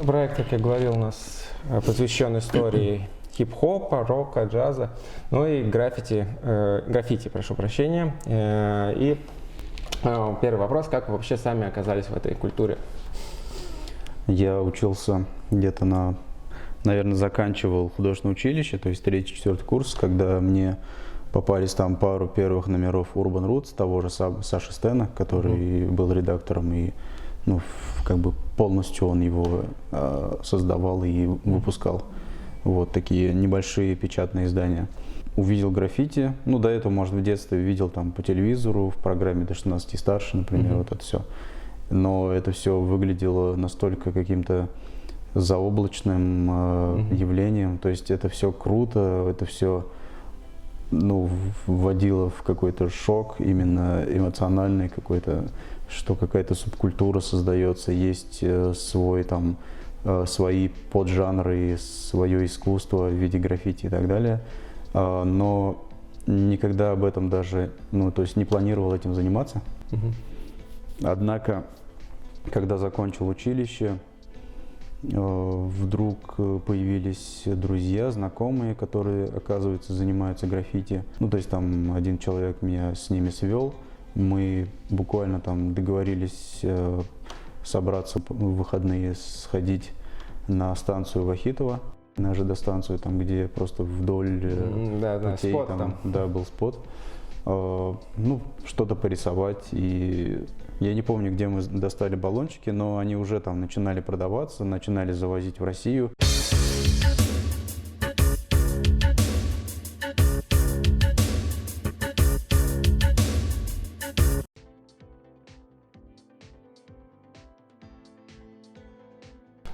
проект, как я говорил, у нас посвящен истории хип-хопа, рока, джаза, ну и граффити, прошу прощения. И первый вопрос, как вы вообще сами оказались в этой культуре? Я учился где-то наверное, заканчивал художественное училище, то есть 3-4 курс, когда мне попались там пару первых номеров Urban Roots, того же Саши Стена, который был редактором, и как бы полностью он его создавал и выпускал. Вот такие небольшие печатные издания. Увидел граффити, до этого, может, в детстве видел там по телевизору, в программе «До 16 и старше», например, вот это все. Но это все выглядело настолько каким-то заоблачным явлением, то есть это все круто, это все вводило в какой-то шок, именно эмоциональный какой-то, что какая-то субкультура создается, есть свой там, свои поджанры, свое искусство в виде граффити и так далее, но никогда об этом даже, то есть не планировал этим заниматься. Однако, когда закончил училище, вдруг появились друзья, знакомые, которые, оказывается, занимаются граффити. То есть там один человек меня с ними свел. Мы буквально там договорились собраться в выходные, сходить на станцию Вахитова, на ЖД-станцию, там, где просто вдоль путей, спот там. Да, был спот. Что-то порисовать. И я не помню, где мы достали баллончики, но они уже там начинали продаваться, начинали завозить в Россию.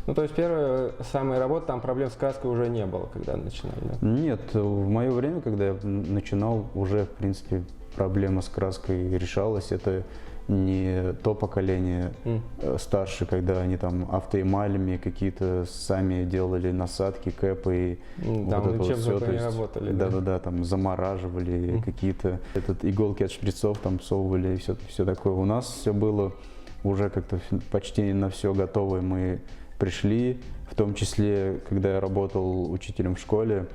То есть первая самая работа, там проблем с краской уже не было, когда начинали? Да? Нет, в мое время, когда я начинал, уже, в принципе, проблема с краской решалась. Это не то поколение старше, когда они там автоэмалями какие-то сами делали насадки, кэпы и там вот это вот все. То есть, работали. Да, там замораживали какие-то иголки от шприцов там всовывали и все такое. У нас все было уже как-то почти на все готовое. Мы пришли, в том числе, когда я работал учителем в школе,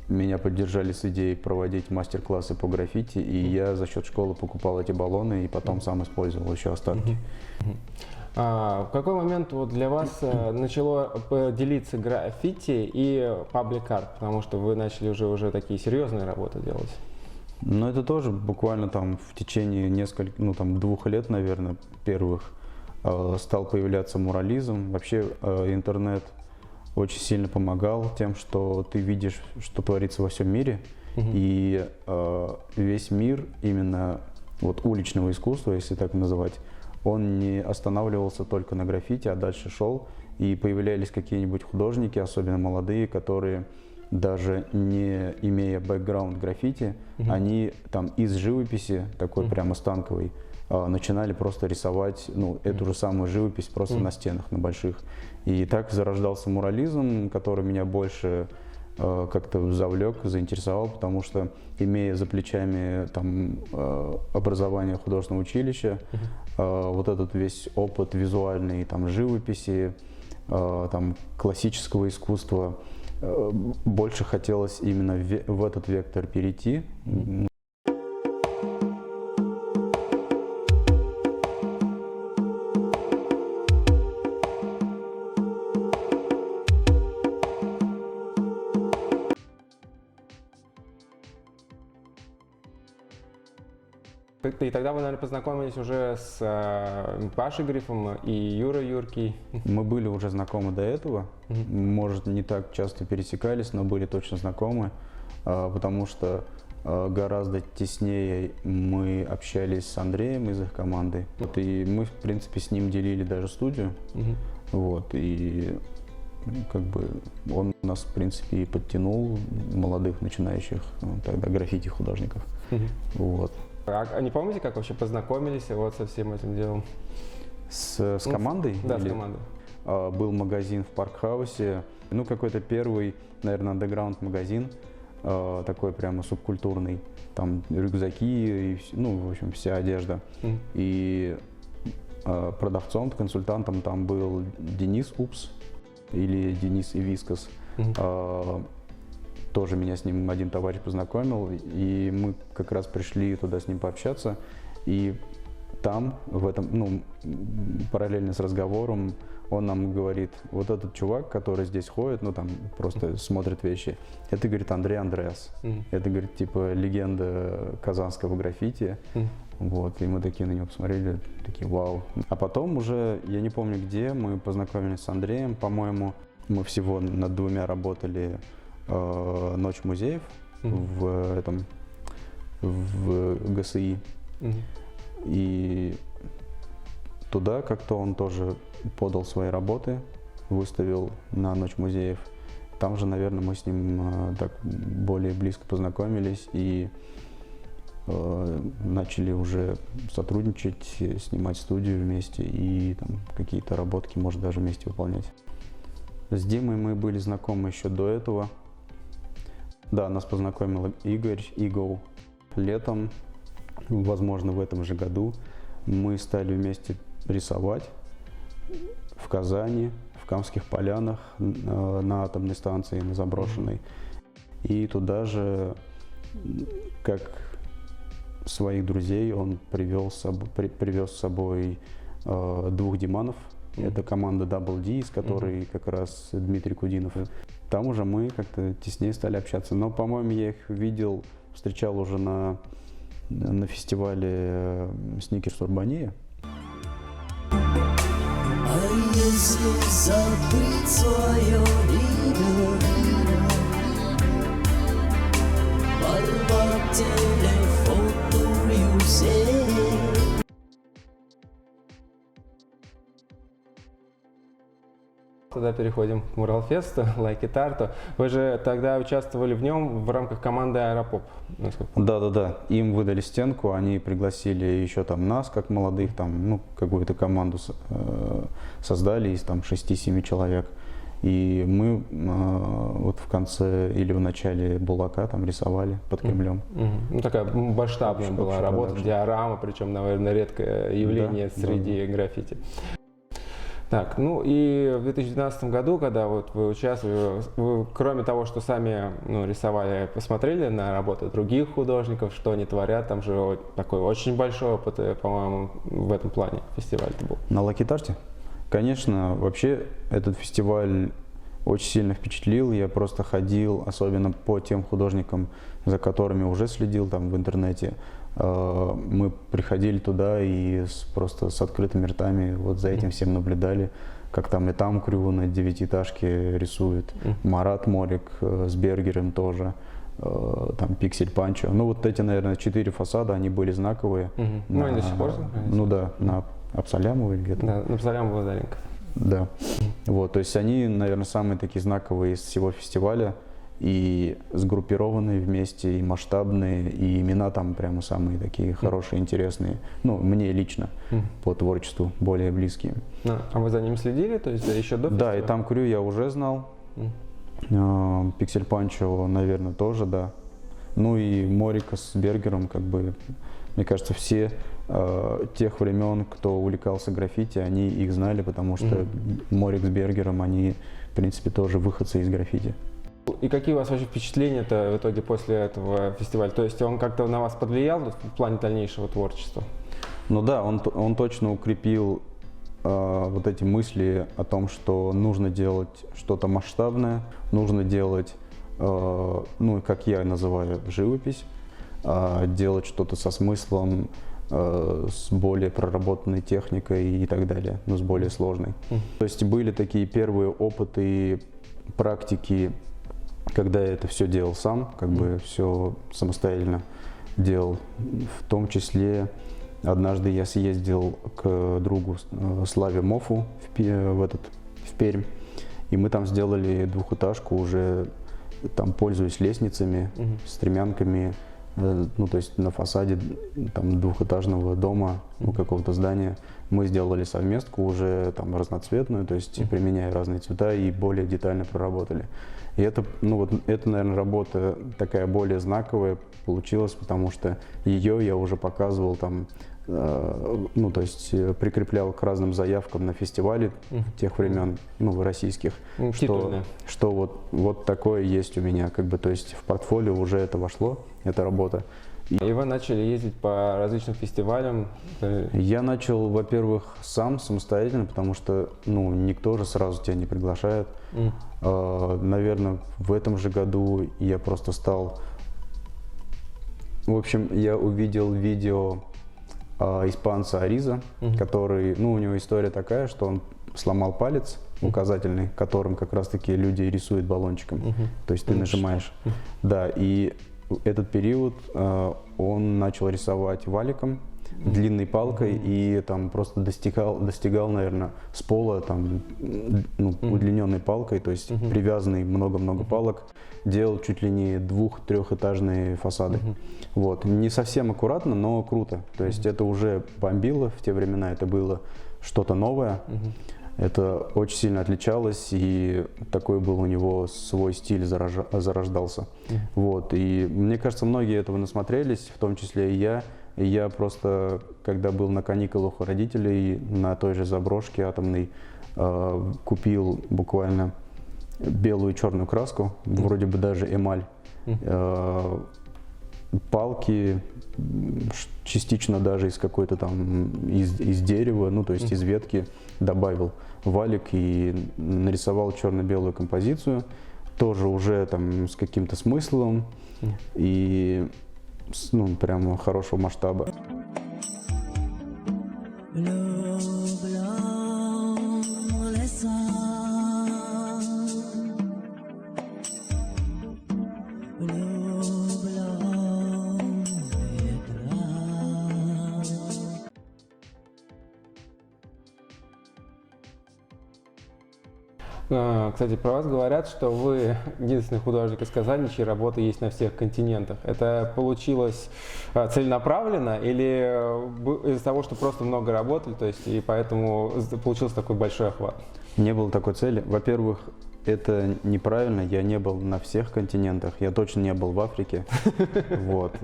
меня поддержали с идеей проводить мастер-классы по граффити, и я за счет школы покупал эти баллоны и потом сам использовал еще остатки. В какой момент для вас начало делиться граффити и паблик-арт, потому что вы начали уже такие серьезные работы делать? Это тоже буквально там в течение нескольких, 2 лет, наверное, первых, стал появляться мурализм. Вообще интернет очень сильно помогал тем, что ты видишь, что творится во всем мире, и весь мир именно уличного искусства, если так называть, он не останавливался только на граффити, а дальше шел, и появлялись какие-нибудь художники, особенно молодые, которые даже не имея бэкграунд граффити, они там из живописи, такой прямо станковой, начинали просто рисовать эту же самую живопись просто на стенах, на больших. И так зарождался мурализм, который меня больше как-то завлек, заинтересовал, потому что, имея за плечами там, образование художественного училища, вот этот весь опыт визуальной там, живописи, там, классического искусства, больше хотелось именно в этот вектор перейти. И тогда вы, наверное, познакомились уже с Пашей Грифом и Юрой Юркий. Мы были уже знакомы до этого, может, не так часто пересекались, но были точно знакомы, потому что гораздо теснее мы общались с Андреем из их команды. И мы, в принципе, с ним делили даже студию. И как бы он нас, в принципе, и подтянул, молодых начинающих тогда граффити-художников. А не помните, как вообще познакомились со всем этим делом? С командой? Да, с командой. Был магазин в Паркхаусе, какой-то первый, наверное, андеграунд магазин, такой прямо субкультурный, там рюкзаки, и, в общем, вся одежда. И продавцом, консультантом там был Денис Упс или Денис Ивискас. Тоже меня с ним один товарищ познакомил, и мы как раз пришли туда с ним пообщаться. И там, в этом, ну, параллельно с разговором, он нам говорит: вот этот чувак, который здесь ходит, ну там просто смотрит вещи, это, говорит, Андрей Андреас. Это, говорит, типа легенда казанского граффити. Вот, и мы такие на него посмотрели, такие вау. А потом уже, я не помню где, мы познакомились с Андреем, по-моему, мы всего над двумя работали «Ночь музеев» в ГСИ. И туда как-то он тоже подал свои работы, выставил на «Ночь музеев». Там же, наверное, мы с ним так более близко познакомились и начали уже сотрудничать, снимать студию вместе и там какие-то работки, может, даже вместе выполнять. С Димой мы были знакомы еще до этого. Да, нас познакомил Игорь Игоу. Летом, возможно, в этом же году, мы стали вместе рисовать в Казани, в Камских полянах, на атомной станции, на заброшенной. И туда же, как своих друзей, он привез с собой двух Диманов. Это команда Double D, с которой как раз Дмитрий Кудинов. Там уже мы как-то теснее стали общаться. Но, по-моему, я их видел, встречал уже на фестивале Sneakers Urbania. А если забыть свое имя, порвать телефонную сеть? Тогда переходим к Муралфесту, Like It Art. Вы же тогда участвовали в нем в рамках команды Аэропоп. Да. Им выдали стенку, они пригласили еще там нас, как молодых, там, ну, какую-то команду создали из там 6-7 человек. И мы вот в конце или в начале Булака там рисовали под Кремлем. Ну, такая масштабная была работа, диорама, причем, наверное, редкое явление среди граффити. Так, ну и в 2012 году, когда вот вы участвовали, вы, кроме того, что сами рисовали, посмотрели на работы других художников, что они творят, там же такой очень большой опыт, по-моему, в этом плане фестиваль-то был. На Like It Art? Конечно, вообще этот фестиваль очень сильно впечатлил. Я просто ходил, особенно по тем художникам, за которыми уже следил там в интернете. Мы приходили туда и просто с открытыми ртами вот за этим всем наблюдали, как там и там Крю на 9-этажке рисует, Марат Морик с Бергером тоже, там Пиксель Панчо. Ну вот эти, наверное, 4 фасада, они были знаковые. Ну они до сих пор. Ну да, на Абсалямова или где-то. Да, на Абсалямова Ударенко. Да, вот, то есть они, наверное, самые такие знаковые из всего фестиваля. И сгруппированные вместе, и масштабные, и имена там прямо самые такие хорошие, интересные. Ну, мне лично по творчеству более близкие. А вы за ним следили? То есть еще до фестиваля? Да, и там Крю я уже знал. Пиксель Панчо, наверное, тоже, да. Ну и Морика с Бергером, как бы, мне кажется, все тех времен, кто увлекался граффити, они их знали, потому что Морик с Бергером, они, в принципе, тоже выходцы из граффити. И какие у вас вообще впечатления-то в итоге после этого фестиваля? То есть он как-то на вас повлиял в плане дальнейшего творчества? Ну да, он точно укрепил вот эти мысли о том, что нужно делать что-то масштабное, нужно делать, ну, как я называю, живопись, делать что-то со смыслом, с более проработанной техникой и так далее, но с более сложной. То есть были такие первые опыты, практики, когда я это все делал сам, как бы все самостоятельно делал. В том числе однажды я съездил к другу Славе Мофу в Пермь, и мы там сделали двухэтажку уже, там пользуясь лестницами, стремянками, ну то есть на фасаде там двухэтажного дома, ну, какого-то здания. Мы сделали совместку уже там разноцветную, то есть применяя разные цвета и более детально проработали. И это, ну вот, это, наверное, работа такая более знаковая получилась, потому что ее я уже показывал там ну, то есть прикреплял к разным заявкам на фестивали тех времен, ну, российских, что вот такое есть у меня, как бы, то есть в портфолио уже это вошло, эта работа. И вы начали ездить по различным фестивалям? Я начал, во-первых, самостоятельно, потому что, ну, никто же сразу тебя не приглашает. Наверное, в этом же году я просто стал... В общем, я увидел видео испанца Ариза, который, ну, у него история такая, что он сломал палец указательный, которым как раз-таки люди рисуют баллончиком. То есть ты нажимаешь. Да, и этот период он начал рисовать валиком, длинной палкой, и там просто достигал, наверное, с пола там, ну, удлиненной палкой, то есть привязанный много-много палок, делал чуть ли не 2-3-этажные фасады. Вот. Не совсем аккуратно, но круто. То есть это уже бомбило в те времена, это было что-то новое. Это очень сильно отличалось, и такой был у него свой стиль зарождался. Вот. И мне кажется, многие этого насмотрелись, в том числе и я. И я просто, когда был на каникулах у родителей на той же заброшке атомной, купил буквально белую и черную краску, вроде бы даже эмаль, палки, частично даже из какой-то там, из дерева, ну, то есть из ветки, добавил валик и нарисовал черно-белую композицию, тоже уже там с каким-то смыслом и, ну, прямо хорошего масштаба. Кстати, про вас говорят, что вы единственный художник из Казани, чьи работы есть на всех континентах. Это получилось целенаправленно или из-за того, что просто много работали, то есть и поэтому получился такой большой охват? Не было такой цели. Во-первых, это неправильно, я не был на всех континентах, я точно не был в Африке, вот.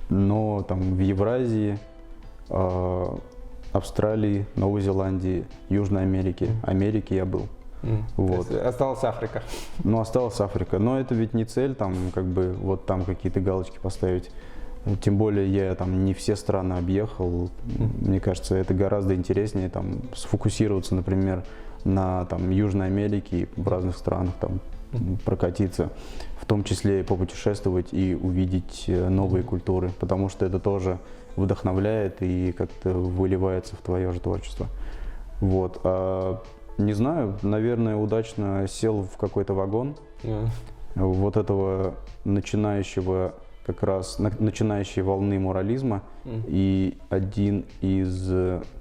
Но там в Евразии, Австралии, Новой Зеландии, Южной Америке, я был. Вот. То есть осталась Африка. Ну, осталась Африка. Но это ведь не цель, там, как бы, вот там какие-то галочки поставить. Тем более я там не все страны объехал. Мне кажется, это гораздо интереснее там сфокусироваться, например, на там Южной Америке, в разных странах там прокатиться, в том числе и попутешествовать и увидеть новые культуры, потому что это тоже вдохновляет и как-то выливается в твое же творчество. Вот. Не знаю, наверное, удачно сел в какой-то вагон вот этого начинающего, как раз начинающей волны мурализма, и один из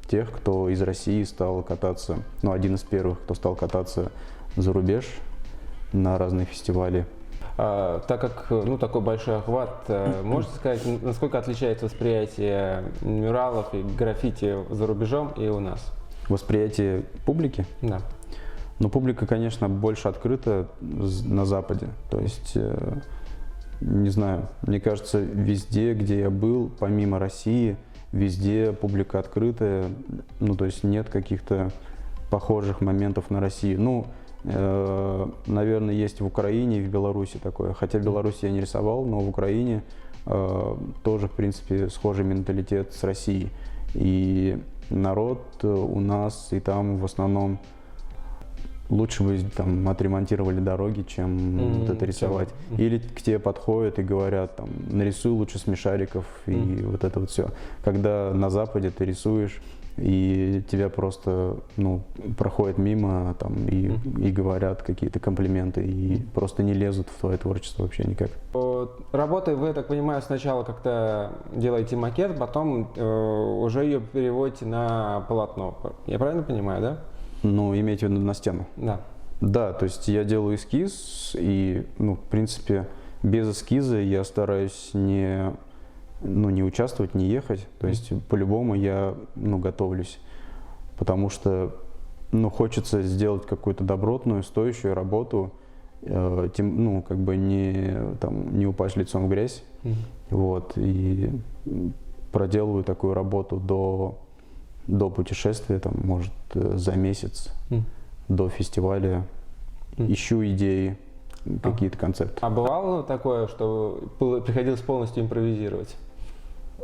тех, кто из России стал кататься, ну, один из первых, кто стал кататься за рубеж на разные фестивали. Так как, ну, такой большой охват, можете сказать, насколько отличается восприятие мюралов и граффити за рубежом и у нас? Восприятие публики? Да. Но публика, конечно, больше открыта на Западе. То есть, не знаю, мне кажется, везде, где я был, помимо России, везде публика открытая. Ну, то есть нет каких-то похожих моментов на Россию. Ну, наверное, есть в Украине и в Беларуси такое. Хотя в Беларуси я не рисовал, но в Украине тоже, в принципе, схожий менталитет с Россией. И народ у нас и там в основном лучше бы там отремонтировали дороги, чем вот это рисовать. Или к тебе подходят и говорят, там, нарисуй лучше смешариков и вот это вот все. Когда на Западе ты рисуешь, и тебя просто, ну, проходят мимо там, и говорят какие-то комплименты, и просто не лезут в твое творчество вообще никак. Работой вы, я так понимаю, сначала как-то делаете макет, потом уже ее переводите на полотно. Я правильно понимаю, да? Ну, имеете в виду на стену? Да. Да, то есть я делаю эскиз, и, ну, в принципе, без эскиза я стараюсь не участвовать, не ехать. То есть по-любому я, ну, готовлюсь, потому что, ну, хочется сделать какую-то добротную, стоящую работу, ну, как бы не упасть лицом в грязь. Вот, и проделываю такую работу до путешествия, там, может, за месяц, до фестиваля. Ищу идеи, какие-то концепты. А бывало такое, что приходилось полностью импровизировать?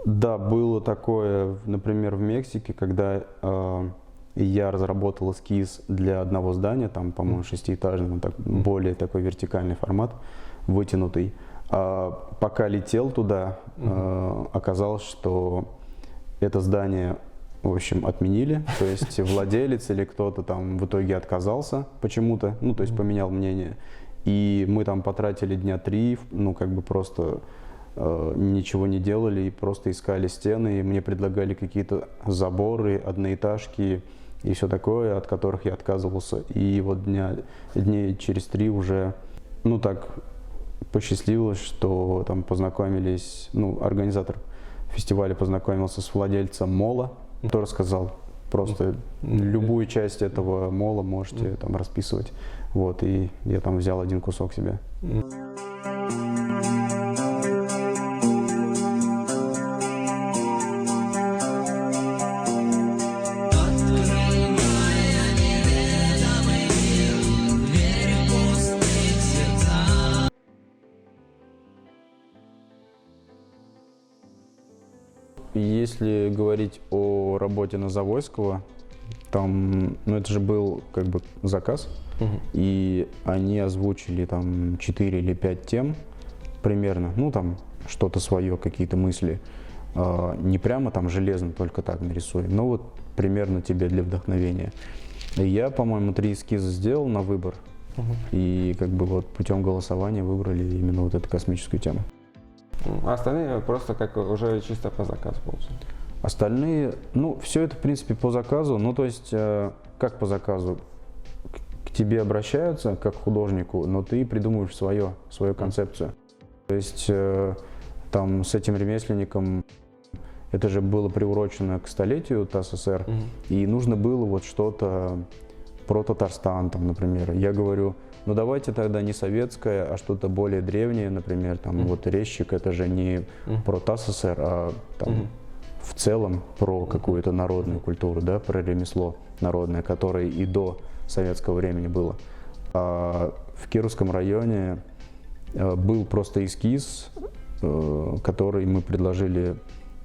Да, было такое, например, в Мексике, когда я разработал эскиз для одного здания, там, по-моему, шестиэтажного, более такой вертикальный формат, вытянутый. Пока летел туда, оказалось, что это здание, в общем, отменили, то есть владелец или кто-то там в итоге отказался почему-то, ну, то есть поменял мнение. И мы там потратили дня 3, ну, как бы просто ничего не делали и просто искали стены, и мне предлагали какие-то заборы, одноэтажки и все такое, от которых я отказывался. И вот дней через 3 уже, ну, так посчастливилось, что там познакомились, ну, организатор фестиваля познакомился с владельцем мола, который сказал, просто любую часть этого мола можете там расписывать. Вот, и я там взял один кусок себе. Если говорить о работе на Завойского, там, ну, это же был как бы заказ, и они озвучили там 4 или 5 тем примерно, ну, там что-то свое, какие-то мысли, не прямо там железно, только так нарисуй, но вот примерно тебе для вдохновения. И я, по-моему, 3 эскиза сделал на выбор, и как бы вот путем голосования выбрали именно вот эту космическую тему. А остальные просто как уже чисто по заказу получилось? Остальные, ну, все это, в принципе, по заказу. Ну, то есть, как по заказу? К тебе обращаются, как к художнику, но ты придумываешь свою концепцию. То есть, там, с этим ремесленником, это же было приурочено к столетию ТАССР, и нужно было вот что-то про Татарстан, там, например. Я говорю, ну, давайте тогда не советское, а что-то более древнее, например, там, вот резчик, это же не про ТАССР, а там в целом про какую-то народную культуру, да, про ремесло народное, которое и до советского времени было. А в Кировском районе был просто эскиз, который мы предложили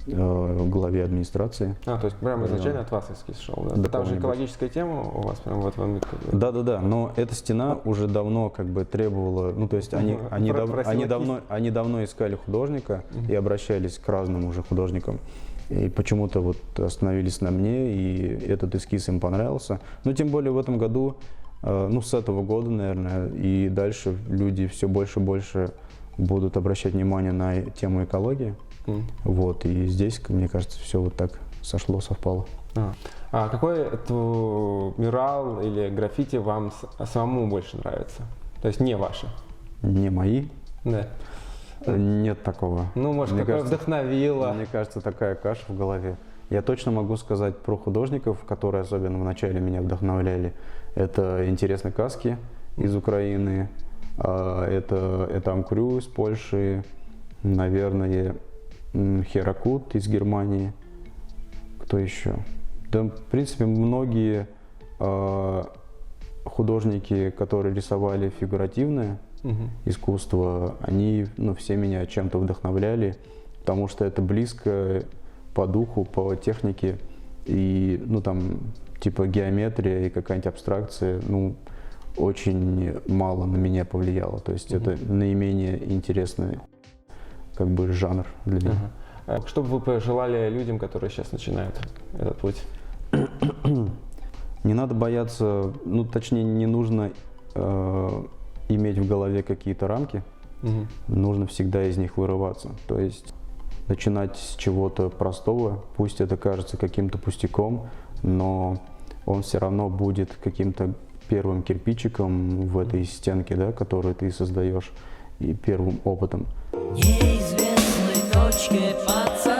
главе администрации. То есть прямо изначально от вас эскиз шел, да? Там же экологическая тема у вас прямо вот вам. Да, но эта стена уже давно как бы требовала, ну, то есть они давно искали художника и обращались к разным уже художникам. И почему-то вот остановились на мне, и этот эскиз им понравился. Но тем более в этом году, ну, с этого года, наверное, и дальше люди все больше и больше будут обращать внимание на тему экологии. Вот, и здесь, мне кажется, все вот так совпало. А какой мюрал или граффити вам самому больше нравится? То есть не ваши? Не мои? Да. Нет такого. Ну, может, мне какое кажется, вдохновило? Мне кажется, такая каша в голове. Я точно могу сказать про художников, которые особенно в начале меня вдохновляли. Это «Интересные каски» из Украины, это Амкрю из Польши, наверное, Херакут из Германии. Кто еще? Да, в принципе, многие художники, которые рисовали фигуративное искусство, они, ну, все меня чем-то вдохновляли, потому что это близко по духу, по технике, и, ну, там, типа геометрия и какая-нибудь абстракция, ну, очень мало на меня повлияло. То есть это наименее интересный как бы жанр для меня. Что бы вы пожелали людям, которые сейчас начинают этот путь? Не надо бояться, ну, точнее, не нужно иметь в голове какие-то рамки, нужно всегда из них вырываться. То есть начинать с чего-то простого, пусть это кажется каким-то пустяком, но он все равно будет каким-то первым кирпичиком в этой стенке, да, которую ты создаешь, и первым опытом. Неизвестной точке пацан.